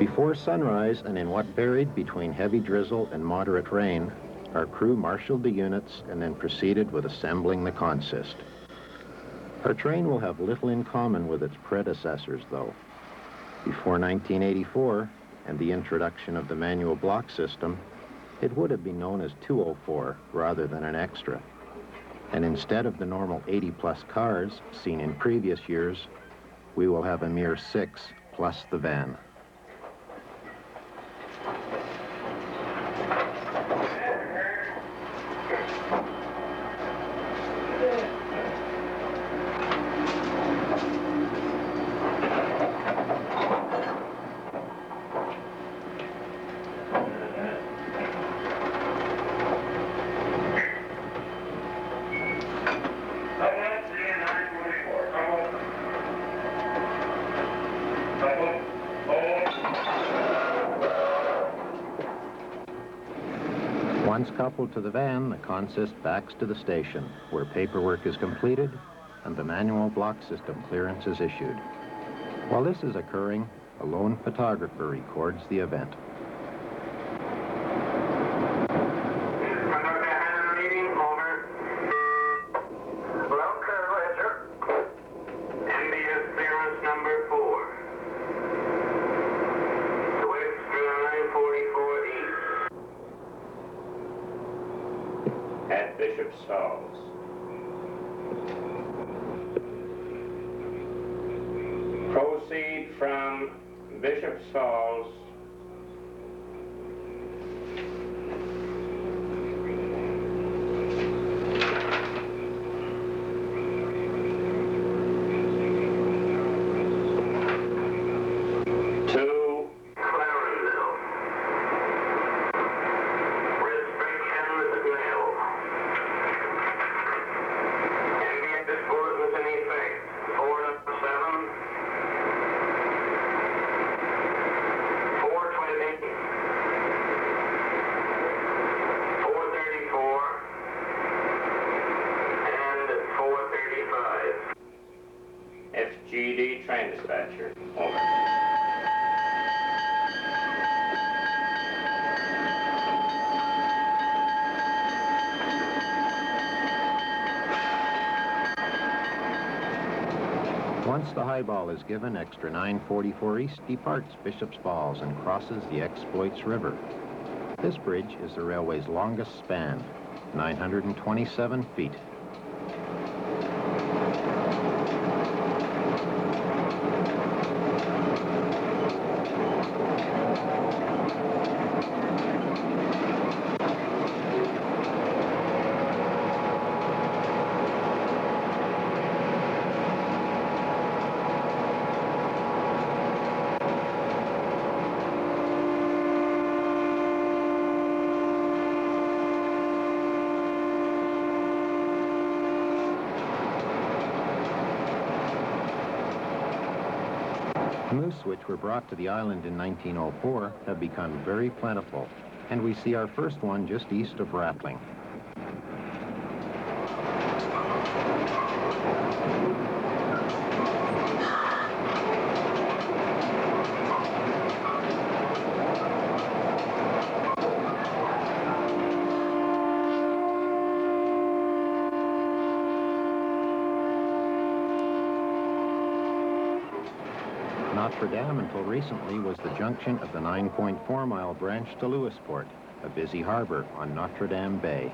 Before sunrise, and in what varied between heavy drizzle and moderate rain, our crew marshaled the units and then proceeded with assembling the consist. Our train will have little in common with its predecessors, though. Before 1984 and the introduction of the manual block system, it would have been known as 204 rather than an extra. And instead of the normal 80-plus cars seen in previous years, we will have a mere 6 plus the van. Once coupled to the van, the consist backs to the station, where paperwork is completed and the manual block system clearance is issued. While this is occurring, a lone photographer records the event. Proceed from Bishop's Falls to Clarenville. Restrictions nil. Ambient discordance in effect. 4 to 7. 420. 434. And 435. FGD train dispatcher. Over. Once the highball is given, Extra 944 East departs Bishop's Falls and crosses the Exploits River. This bridge is the railway's longest span, 927 feet. Moose, which were brought to the island in 1904, have become very plentiful, and we see our first one just east of Rattling. Notre Dame, until recently, was the junction of the 9.4-mile branch to Lewisport, a busy harbor on Notre Dame Bay.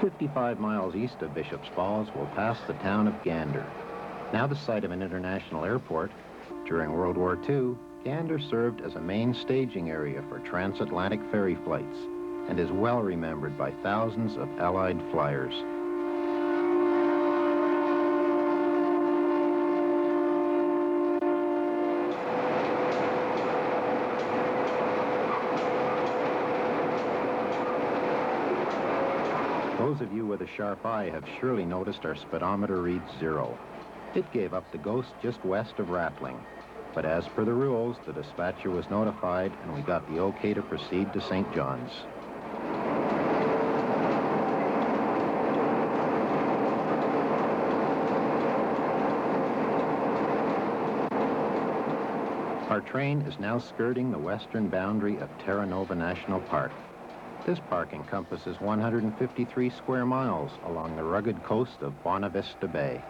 "55 miles east of Bishop's Falls, we'll pass the town of Gander. Now the site of an international airport, during World War II, Gander served as a main staging area for transatlantic ferry flights and is well remembered by thousands of Allied flyers. Those of you with a sharp eye have surely noticed our speedometer reads 0. It gave up the ghost just west of Rattling. But as per the rules, the dispatcher was notified and we got the okay to proceed to St. John's. Our train is now skirting the western boundary of Terra National Park. This park encompasses 153 square miles along the rugged coast of Buena Vista Bay.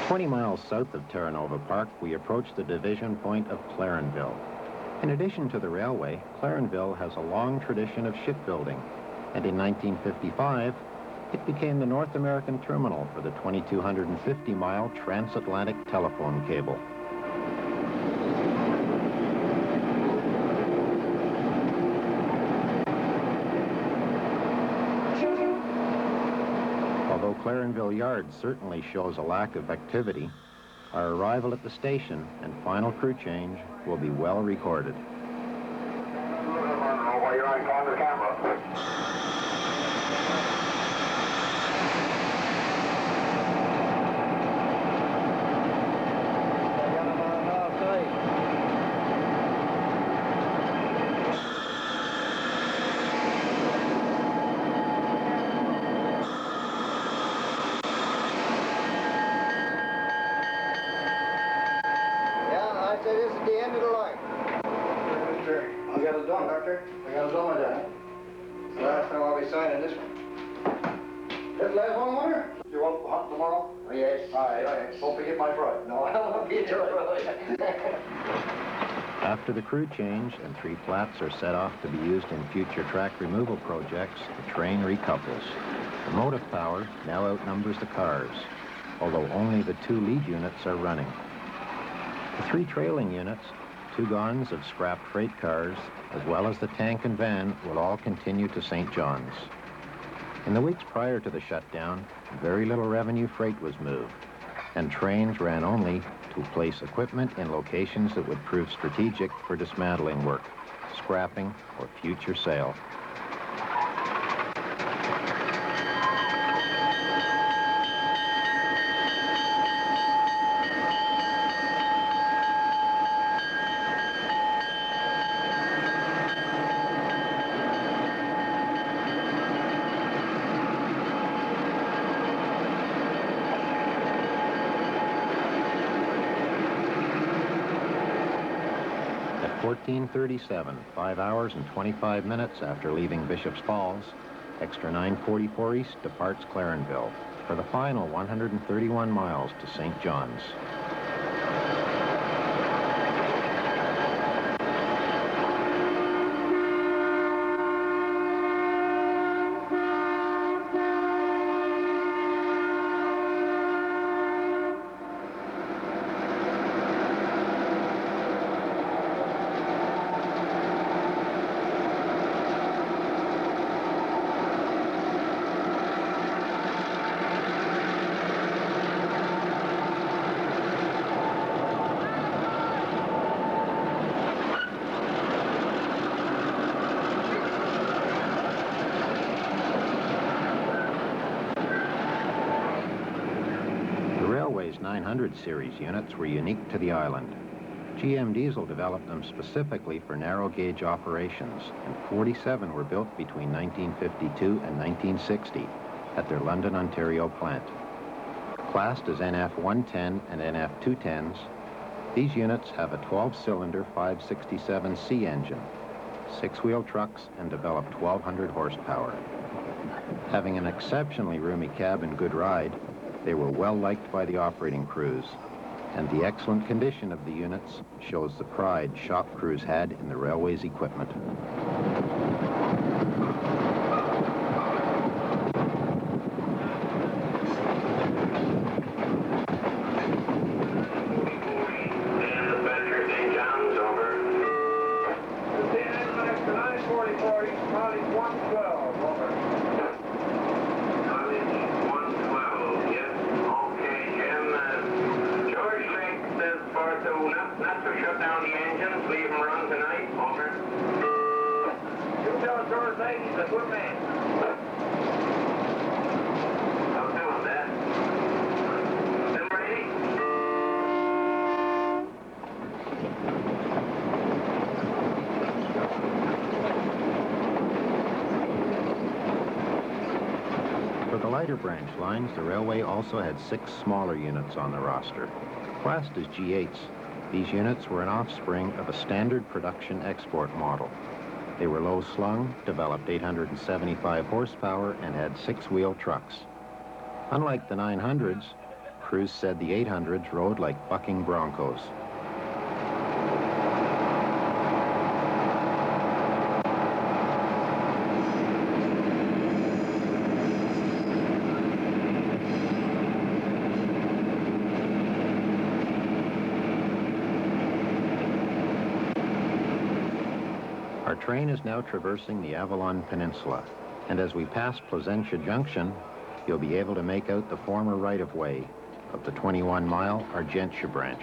"20 miles south of Terra Nova Park, we approach the division point of Clarenville. In addition to the railway, Clarenville has a long tradition of shipbuilding, and in 1955, it became the North American terminal for the 2,250-mile transatlantic telephone cable. Although Clarenville Yard certainly shows a lack of activity, our arrival at the station and final crew change will be well recorded. While you're on camera. This is the end of the line. I got it done, Doctor. I got it done, my dad. It's the last time I'll be signing this one. This last one, Winter? You want to hunt tomorrow? Oh, yes. All right. Don't forget my fright. No, I won't be there. After the crew change and 3 flats are set off to be used in future track removal projects, the train recouples. The motive power now outnumbers the cars, although only the 2 lead units are running. The 3 trailing units, 2 guns of scrapped freight cars, as well as the tank and van, will all continue to St. John's. In the weeks prior to the shutdown, very little revenue freight was moved, and trains ran only to place equipment in locations that would prove strategic for dismantling work, scrapping, or future sale. At 14:37, 5 hours and 25 minutes after leaving Bishop's Falls, Extra 944 East departs Clarenville for the final 131 miles to St. John's. Series 900 series units were unique to the island. GM Diesel developed them specifically for narrow gauge operations, and 47 were built between 1952 and 1960 at their London, Ontario plant. Classed as NF-110 and NF-210s, these units have a 12-cylinder 567C engine, 6-wheel trucks, and develop 1,200 horsepower. Having an exceptionally roomy cab and good ride, they were well liked by the operating crews, and the excellent condition of the units shows the pride shop crews had in the railway's equipment. Not to shut down the engines, leave them run tonight, over. You tell George Lake he's a good man. I'll tell him that. Them ready? For the lighter branch lines, the railway also had 6 smaller units on the roster. Classed as G8s, these units were an offspring of a standard production export model. They were low-slung, developed 875 horsepower, and had 6-wheel trucks. Unlike the 900s, crews said the 800s rode like bucking broncos. Our train is now traversing the Avalon Peninsula, and as we pass Placentia Junction, you'll be able to make out the former right-of-way of the 21-mile Argentia branch.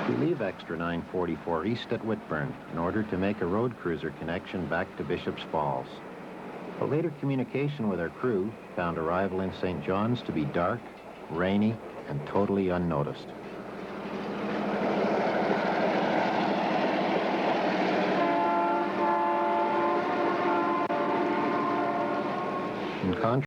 We leave Extra 944 east at Whitbourne in order to make a road cruiser connection back to Bishop's Falls. But later communication with our crew found arrival in St. John's to be dark, rainy, and totally unnoticed. In contrast,